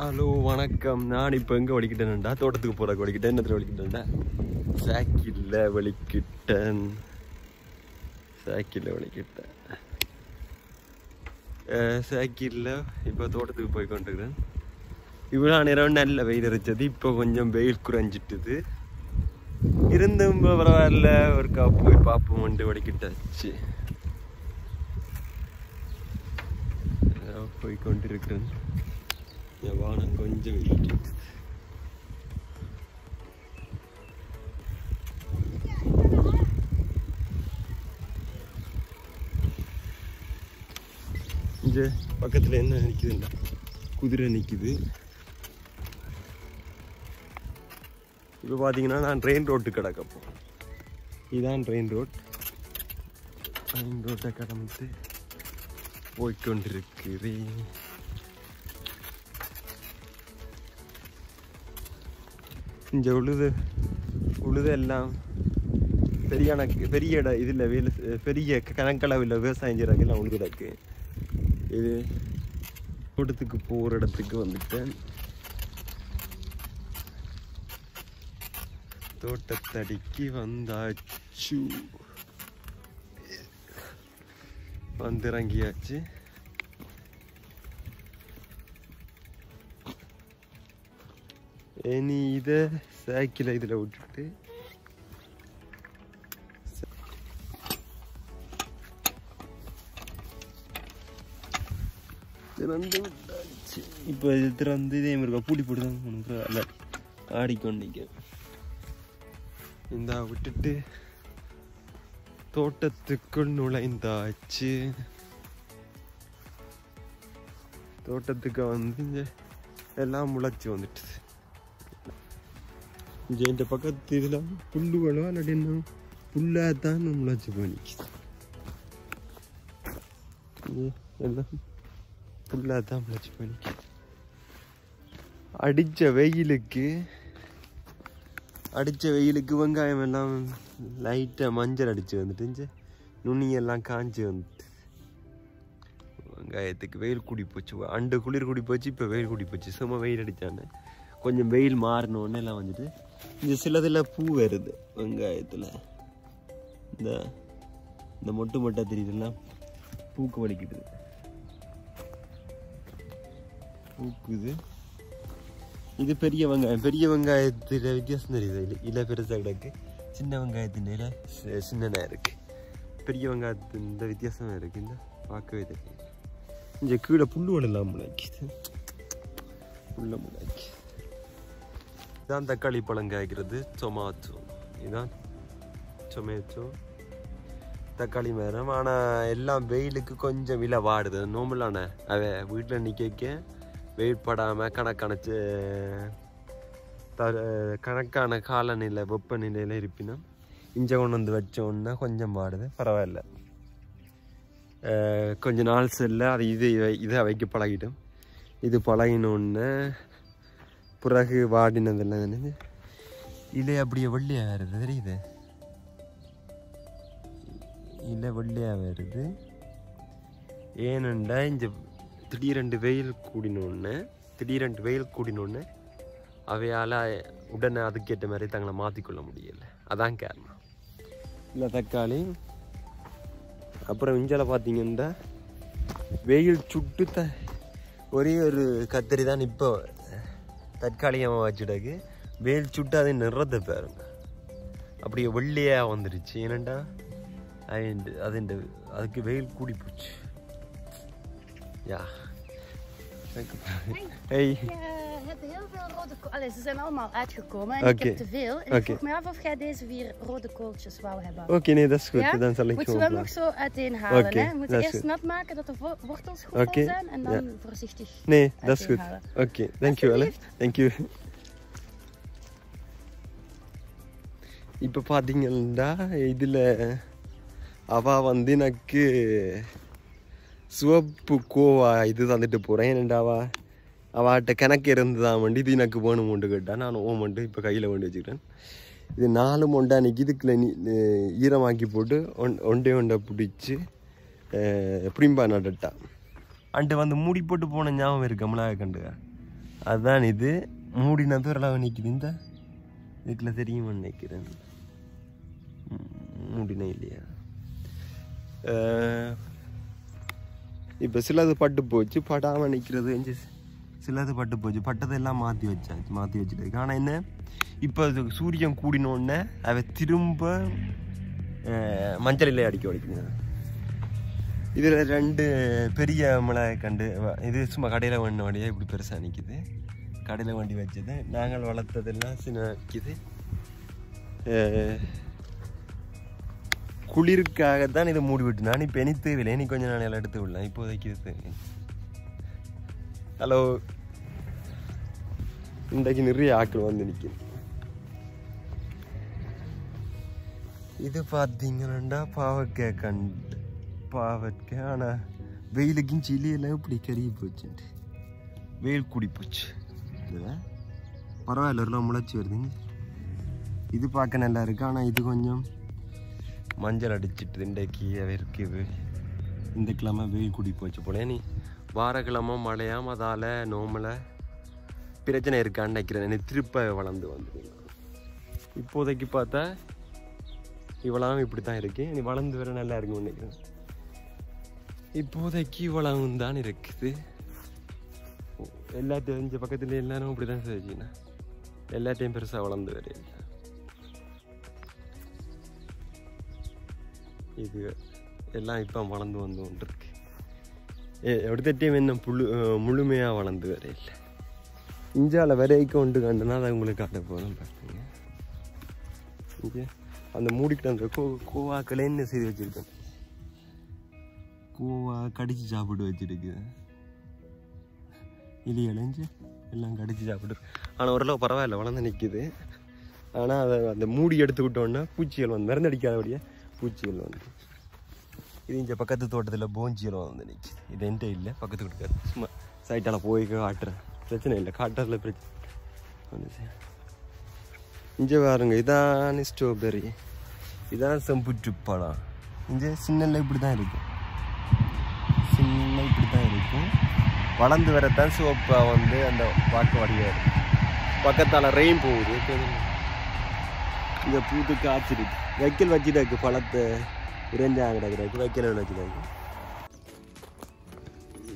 Hello வணக்கம். நான் இப்போ எங்கே வலிக்கிட்டேன்டா, தோட்டத்துக்கு போகிறக்கு வலிக்கிட்டேன். என்னத்தில் வலிக்கிட்டேன்டா, சைக்கிளில் வலிக்கிட்டேன். சைக்கிளில் இப்போ தோட்டத்துக்கு போய் கொண்டிருக்கிறேன். இவ்வளோ நேரம் நல்ல வெயில் அரைச்சது, இப்போ கொஞ்சம் வெயில் குறைஞ்சிட்டுது. இருந்தும் பரவாயில்ல, ஒரு போய் பார்ப்போம் வந்து வலிக்கிட்டாச்சு. போய் கொண்டிருக்கிறேன். வானம் கொஞ்சம் வெயிட்டு. இங்கே பக்கத்தில் என்ன நிற்குதுண்டா, குதிரை நிற்குது. இப்போ பார்த்தீங்கன்னா நான் ட்ரெயின் ரோட்டு கிடக்கப்போ, இதுதான் ட்ரெயின் ரோட்டை கடந்து போய்கொண்டிருக்கிறேன். இங்கே உழுது எல்லாம் பெரிய இடம். இதில் பெரிய கணக்களவில் விவசாயம் செய்கிறாங்க, எல்லாம் உழுது கிடக்கு. இது தோட்டத்துக்கு போகிற இடத்துக்கு வந்துட்டேன். தோட்டத்தடிக்கு வந்தாச்சு, வந்து இறங்கியாச்சு. இனி இதை சைக்கிளை இதில் விட்டுட்டு திறந்து விட்டாச்சு. இப்போ இது திறந்து இதே மாதிரி பூட்டி போட்டு தான் ஆடிக்கொண்டிக்க. இந்த விட்டுட்டு தோட்டத்துக்குள் நுழைந்தாச்சு. தோட்டத்துக்கு வந்து இங்கே எல்லாம் முளைச்சி வந்துட்டு. இங்கே இந்த பக்கத்து இதில் புல்லுகளோ இல்லாட்டி என்ன புல்லாக தான் முளைச்சி போனிக்கு. எல்லாம் புல்லாக தான் முளைச்சி போனிக்கு. அடித்த வெயிலுக்கு வெங்காயம் எல்லாம் லைட்டாக மஞ்சள் அடித்து வந்துட்டு, நுனியெல்லாம் காஞ்சி வந்துட்டு. வெங்காயத்துக்கு வெயில் கூடி போச்சு, அண்டு குளிர் கூடி போச்சு, இப்போ வெயில் கூடி போச்சு. சும்மா வெயில் அடித்தானே கொஞ்சம் வெயில் மாறினோடனே எல்லாம் வந்துட்டு இந்த சிலதில் பூ வருது. வெங்காயத்தில் இந்த மொட்டை தெரியுதுலாம் பூக்கு வலிக்குது, பூக்குது. இது பெரிய வெங்காயத்தில் வித்தியாசம் தெரியுது. இலை பெருசாக கிடக்கு, சின்ன வெங்காயத்தின் இலை சின்னனா இருக்கு. பெரிய வெங்காயத்தின் இந்த வித்தியாசமாக இருக்கு. இந்த பார்க்கவே தெரியும். இங்கே கீழே புல்லுகள் எல்லாம் முளைக்குது, முளைக்கு. இதான் தக்காளி பழம் காய்க்கிறது, டொமாட்டோ. இதுதான் டொமேட்டோ, தக்காளி மரம். ஆனால் எல்லாம் வெயிலுக்கு கொஞ்சம் விலை வாடுது. நோம்பலான வீட்டில் நிற்க வெயில் படாமல் கணக்கான காலநிலை வெப்பநிலையில் இருப்பினா இங்கே கொண்டு வந்து வச்சோன்னா கொஞ்சம் வாடுது. பரவாயில்ல, கொஞ்ச நாள் செல்ல அது இதை வைக்க பழகிட்டோம். இது பழகினோன்னு பிறகு வாடினதெல்லாம் நினைஞ்சு இலை அப்படியே வெள்ளையாக வருது, தெரியுது? இலை வெள்ளையாக வருது. ஏனெண்டா இங்கே திடீரெண்டு வெயில் கூடினோடனே அவையால் உடனே அதுக்கேற்ற மாதிரி தங்களை மாற்றிக்கொள்ள முடியலை. அதான் காரணம். இல்லை தக்காளி. அப்புறம் இஞ்சால பார்த்தீங்கன்னா வெயில் சுட்டு ஒரே ஒரு கத்திரி தான் இப்போ தற்காலிகமாக வச்சுடாக்கு. வெயில் சுட்டு அது நிறத்தை பாருங்க, அப்படியே வெள்ளையாக வந்துடுச்சு. ஏனண்டா அதுக்கு வெயில் கூடி போச்சு. Ja. Hey. Ik heb heel veel rode kooltjes. Ze zijn allemaal uitgekomen en ik heb te veel. En ik vroeg me af of jij deze 4 rode kooltjes wou hebben. Oké, nee, dat is goed. Ja? Dan zal ik Moet je wel nog zo uiteenhalen. Hè? We moeten eerst nat maken dat de wortels goed vol zijn en dan voorzichtig Nee, dat is goed. Oké, dankjewel. Thank you. இப்போ பார்த்தீங்கன்னா இதில் அவள் வந்து எனக்கு சிவப்பு கோவா இது தந்துட்டு போகிறேன். ஏனெண்டாவா அவட்ட கணக்கு இருந்துதான் வண்டி இது எனக்கு வேணும் ஒன்று கேட்டால் நான் ஓமண்டு இப்போ கையில் வேண்டி வச்சுக்கிறேன். இது 4 மொண்டை அன்றைக்கி இதுக்குள்ள ஈரமாக்கி போட்டு ஒண்டை பிடிச்சி புரிம்பா நட்டா அண்டு வந்து மூடி போட்டு போன ஞாபகம் இருக்கு மிளகாய் கண்டுக. அதுதான் இது மூடினது ஓரளவு நிற்குது. இந்த இதுக்குள்ள தெரியுமா நினைக்கிறேன். மூடினா இல்லையா? இப்போ சிலது பட்டு போச்சு, படாமல் நிற்கிறது. சிலது பட்டு போச்சு, பட்டதெல்லாம் மாற்றி வச்சுட்டு. ஆனால் என்ன, இப்போ சூரியன் கூடினோடனே அவ திரும்ப மஞ்சள் இல்லை அடிக்க வலிக்குது. இதில் 2 பெரிய மிளகாய் கண்டு, இது சும்மா கடையில் வண்டி வண்டியாக இப்படி பெருசாக நிற்கிது. கடையில் வண்டி வச்சது நாங்கள் வளர்த்ததெல்லாம் சின்ன நிற்கிது. குளிருக்காகத்தான் இதை மூடி விட்டு நான் இப்போ எனக்கு தேவையில்லை. எனக்கு கொஞ்சம் நாளையில் எடுத்து விடலாம். இப்போதைக்கு இது தேவை. ஹலோ, இன்றைக்கு நிறைய ஆட்கள் வந்து நிற்கும். இது பார்த்தீங்கன்னா பாவக்காய். ஆனால் வெயிலுக்கும் சில்லியெல்லாம் இப்படி கருகி போச்சுட்டு வெயில் கூடி போச்சு. இதில் பரவாயில்ல, முளைச்சி வருதுங்க. இது பார்க்க நல்லா இருக்கு. ஆனால் இது கொஞ்சம் மஞ்சள் அடிச்சிட்டு இன்றைக்கு இருக்குது. இந்த கிழமை வெயில் கூடி போச்சு போல. நீ வாரக்கிழமை மழையாம அதால் நோமலை பிரச்சனை இருக்கான்னு நினைக்கிறேன். நீ திருப்ப வளர்ந்து வந்துடுங்க. இப்போதைக்கு பார்த்தா இவ்வளவு இப்படி தான் இருக்கு. நீ வளர்ந்து வர நல்லா இருக்குன்னு நினைக்கிறேன். இப்போதைக்கு இவ்வளவு தான் இருக்குது. எல்லாத்தையும் இந்த பக்கத்துல எல்லாரும் இப்படி தான் செஞ்சுன்னா எல்லாத்தையும் பெருசாக வளர்ந்து வரையில. இது எல்லாம் இப்போ வளர்ந்து வந்து கொண்டு இருக்கு. எடுத்துட்டையும் இன்னும் முழுமையாக வளர்ந்து வரையில. இஞ்சால வரைக்கும் கொண்டு கண்டுனா அதை உங்களுக்கு காட்ட போதும். பார்த்துங்க, இங்கே அந்த மூடிக்கிட்ட அந்த கோவாக்களே என்ன செய்து வச்சிருக்கேன். கோவா கடிச்சு சாப்பிட்டு வச்சிருக்கு. இலி இலைஞ்சு எல்லாம் கடிச்சு சாப்பிட்டு. ஆனால் ஓரளவு பரவாயில்ல, வளர்ந்து நிற்கிது. ஆனால் அதை அந்த மூடி எடுத்துக்கிட்டோன்னா பூச்சிகள் வந்து மருந்தடிக்காதபடியே பூச்சிகள் வந்து. இது இந்த பக்கத்து தோட்டத்தில் போஞ்சிகள் வந்து நிற்கிது. இது என்கிட்ட இல்லை, பக்கத்து கொடுக்காது. சும்மா சைட்டால் போய் காட்டுறேன், பிரச்சனை இல்லை. காட்டுறதுல பிரச்சனை. இங்கே பாருங்க, இதான் ஸ்ட்ராபெரி, இதான் செம்புற்று பழம். இங்கே சின்னல இப்படி தான் இருக்கும். சின்ன இப்படி தான் இருக்கும். வளர்ந்து வரத்தான் சிவப்பாக வந்து அந்த பார்க்க வடிவாக இருக்கும். பக்கத்தால் ரெயின் போகுது. இந்த பூத்து காய்ச்சிருக்கு. வைக்கல் வச்சுட்டாக்கு பழத்தை இறைஞ்சாங்க கிடக்குறாக்கு. வைக்கல் வச்சுட்டாக்கு.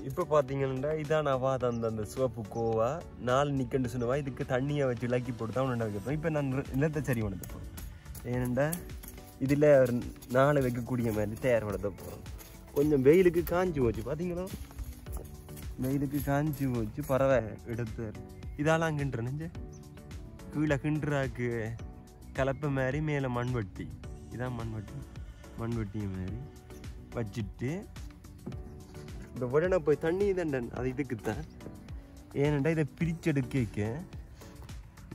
இப்போ பார்த்தீங்கன்னா இதான் அவாத அந்த சிவப்பு கோவா 4 நிற்கண்டு சொன்னவா. இதுக்கு தண்ணியை வச்சு இலக்கி போட்டு தான் ஒன்று வைக்கப்போம். இப்போ நான் நிலத்தை சரி பண்ண போகிறேன். ஏனெண்டா இதில் 4 வைக்கக்கூடிய மாதிரி தயார் பண்ண போகிறோம். கொஞ்சம் வெயிலுக்கு காஞ்சி போச்சு. பார்த்தீங்களா, வெயிலுக்கு காஞ்சி போச்சு. பறவை எடுத்து இதெல்லாம் கிண்டுறேன். கீழே கிண்டுறாக்கு கலப்பை மாதிரி, மேலே மண்வெட்டி. இதான் மண்வெட்டி மாதிரி வச்சுட்டு இந்த உடனே போய் தண்ணி தண்டன் அது இதுக்குத்தான். ஏனண்டா இதை பிரிச்செடுக்க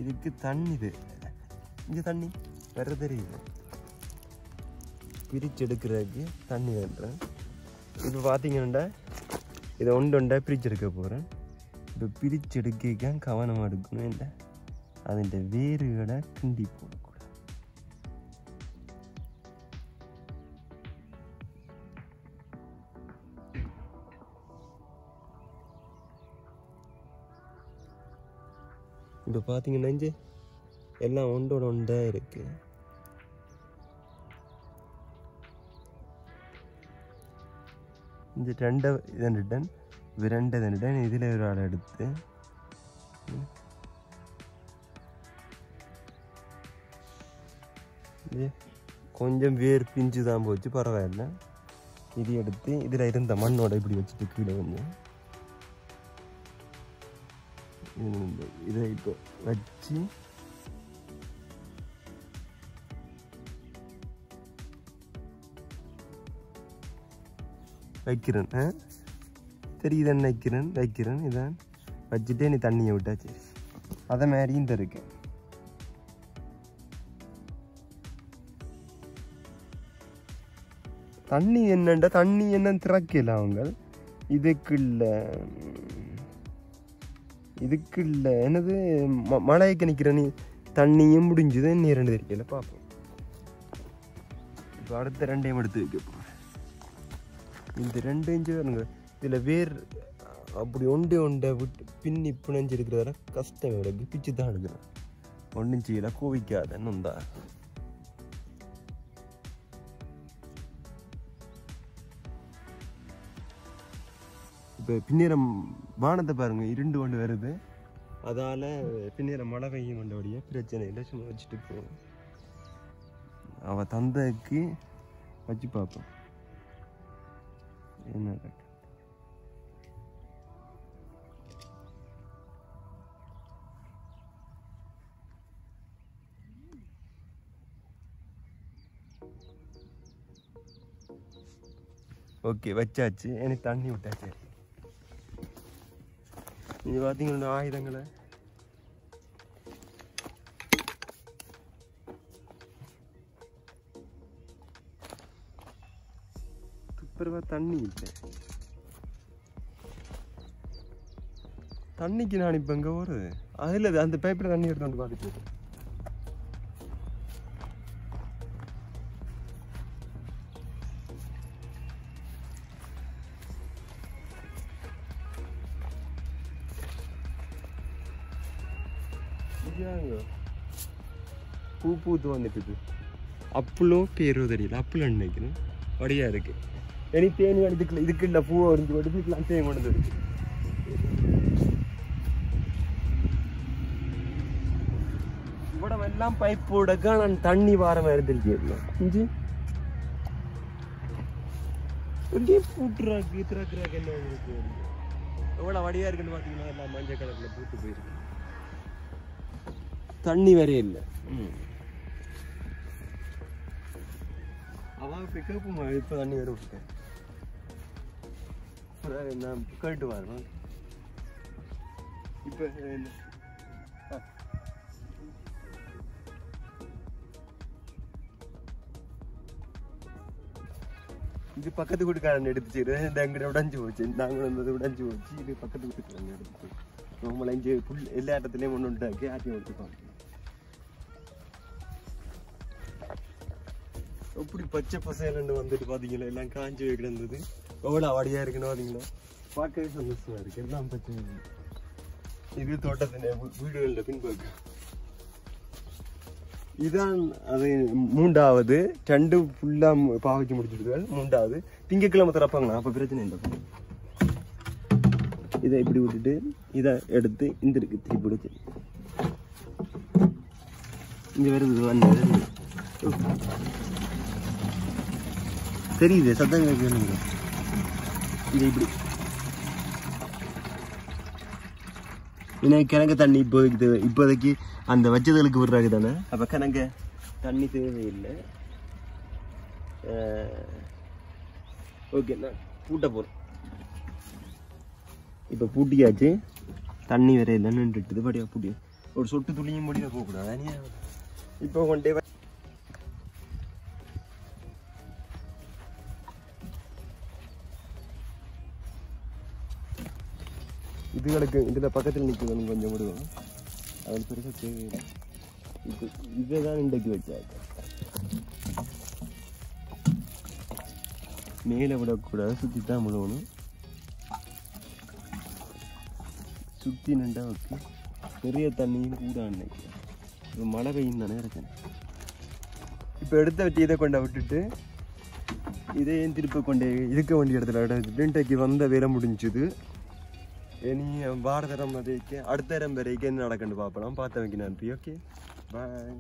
இதுக்கு தண்ணி, இது இங்கே தண்ணி வேற தெரியுது. பிரிச்செடுக்கிறதுக்கு தண்ணி வேண்டுறேன். இப்போ பார்த்தீங்கன்னா இதை ஒண்டா பிரிச்செடுக்க போகிறேன். இப்போ பிரிச்செடுக்க கவனமாக எடுக்கணும். இல்லை അതിൻ്റെ വേരുകളെ കിണ്ടി പോകൂടാ. இப்போ பார்த்தீங்கன்னா இங்கே எல்லாம் ஒன்றோட ஒன்றா இருக்கு. இந்த 2 இதனிடன் വിരണ്ടതിനിടൻ ഇതിലെ ഒരാളെടുത്ത് கொஞ்சம் வேர் பிஞ்சு தான் போச்சு, பரவாயில்ல. இது எடுத்து இதில் இருந்த மண்ணோட இப்படி வச்சுட்டு கீழே கொஞ்சம் இதை இப்போ வச்சு வைக்கிறேன். தெரியுது என்ன வைக்கிறேன் இதான் வச்சுட்டே நீ தண்ணியை விட்டா சரி. அதை மாதிரியும் இருக்கு. தண்ணி என்னண்டா தண்ணி என்ன திறக்கல அவங்க இதுக்குள்ள என்னது மழைக்கு நிற்கிற நீ தண்ணியும் முடிஞ்சது நீ 2 தெரியல பார்ப்போம். இப்போ அடுத்த 2ஐயும் எடுத்து வைக்க போகிறேன். இந்த 2 இன்ச்சு வருங்க. இதில் வேர் அப்படி ஒண்டை விட்டு பின்னி பிணைஞ்சிருக்கிறதால கஷ்டம் எனக்கு பிச்சு தான் எடுக்கிறேன். ஒன்றும் செய்யல, கோவிக்காத இன்னும் தான். இப்போ பின்னேரம் வானத்தை பாருங்க, இருண்டு கொண்டு வருது. அதால் பின்னேரம் மழை பெய்யும் கொண்டபடியே பிரச்சனை இல்லை, சும்மா வச்சுட்டு போவோம். அவள் தந்தைக்கு வச்சு பார்ப்போம் என்ன. ஓகே வச்சாச்சு, எனக்கு தண்ணி விட்டாச்சு. நீங்கள் பார்த்தீங்கன்னா ஆயுதங்களை துப்புரவா தண்ணி இல்லை. தண்ணிக்கு நான் இப்போ இங்கே ஒரு அதில் அந்த பைப்பில் தண்ணி எடுத்து வந்து பார்த்துட்டு பூ பூத்து வந்துட்டு அப்பளும் பேரும் தெரியல. அப்பளும் நினைக்கிறேன் வடியா இருக்கு. இனி தேனி இதுக்கு இல்லை பூவை வரைஞ்சி போட்டு இதுக்கெல்லாம் தேன் கொண்டு இருக்கு. இவ்வளோ எல்லாம் பைப்போடக்கா நான் தண்ணி வார மாதிரி தெரிஞ்சிடலாம். இஞ்சி பூட்டுறாக்கு திறக்குறாக்கு என்ன இருக்கு. எவ்வளோ வடியா இருக்குன்னு பார்த்தீங்கன்னா எல்லாம் மஞ்சள் கலரில் பூத்து போயிருக்கு. தண்ணி வரையே இல்லை. அவன் பிக்கப்புமா இப்போ தண்ணி வர விட்டேன். நான் கேட்டு வரேன். இப்போ இது பக்கத்து வீட்டுக்காரன் எடுத்துச்சு. இந்த அங்கிட்ட உடஞ்சி போச்சு, நாங்கள் வந்தது உடஞ்சி போச்சு. இது பக்கத்து வீட்டுக்காரன் எடுத்துச்சு. நம்மள இங்கே புல் எல்லா இடத்துலையும் ஒன்று உண்டாக்கி ஆட்டி வச்சுப்பாங்க. எப்படி பச்சை பசையிலன்னு வந்துட்டு பார்த்தீங்களா, எல்லாம் காஞ்சி போய் கிடந்தது. எவ்வளோ அவடியா இருக்குன்னு பார்த்தீங்களா, பார்க்கவே சந்தோஷமா இருக்கு. எல்லாம் பச்சை. இது தோட்டத்தின் வீடுகளில் பின்பக்கம். இதுதான் அது 3வது. 2 ஃபுல்லாக பாவிச்சு முடிச்சுட்டு 3வது திங்கக்கிழமை திறப்பாங்களா, அப்போ பிரச்சனை இல்லை. இதை இப்படி விட்டுட்டு இதை எடுத்து இந்த இருக்கு திருப்பி விடுச்சு. இங்கே வருது வந்து தெரியுது, சத்தம் கேட்குது. இது இப்படி கிணக்கு தண்ணி இப்போதைக்கு அந்த வச்சதுகளுக்கு விடுறாங்க தானே. அப்போ கிணங்க தண்ணி தேவையில்லை. ஓகே, நான் பூட்ட போகிறேன். இப்போ பூட்டியாச்சு, தண்ணி வேற இல்லைன்னு நின்றுட்டுது. படியா பூட்டி ஒரு சொட்டு துளியும் முடிய போகக்கூடாது. இப்போ கொண்டே இதுகளுக்கு இதில் பக்கத்தில் நிற்கணும் கொஞ்சம் விடுவோம். அது பெருசாக தேவையில்லை. இப்போ இதை தான் இன்றைக்கு வச்சாங்க. மேலே விடக்கூடாது, சுற்றி தான் விடணும். சுற்றி நின்றா ஓகே. நிறைய தண்ணியும் கூட அன்னைக்கு இப்போ மழை பெய்யும் தானே இருக்கேன். இப்போ எடுத்த வட்டி இதை கொண்ட விட்டுட்டு இதையும் திருப்ப கொண்டே இருக்க வேண்டிய இடத்துல எடுத்துட்டு இன்றைக்கு வந்த வேலை முடிஞ்சுது. இனி வார தரம் வரைக்கும் அடுத்த தரம் வரைக்கும் என்ன நடக்குன்னு பார்ப்பலாம். பார்த்தவங்க நன்றி. ஓகே, பாய்.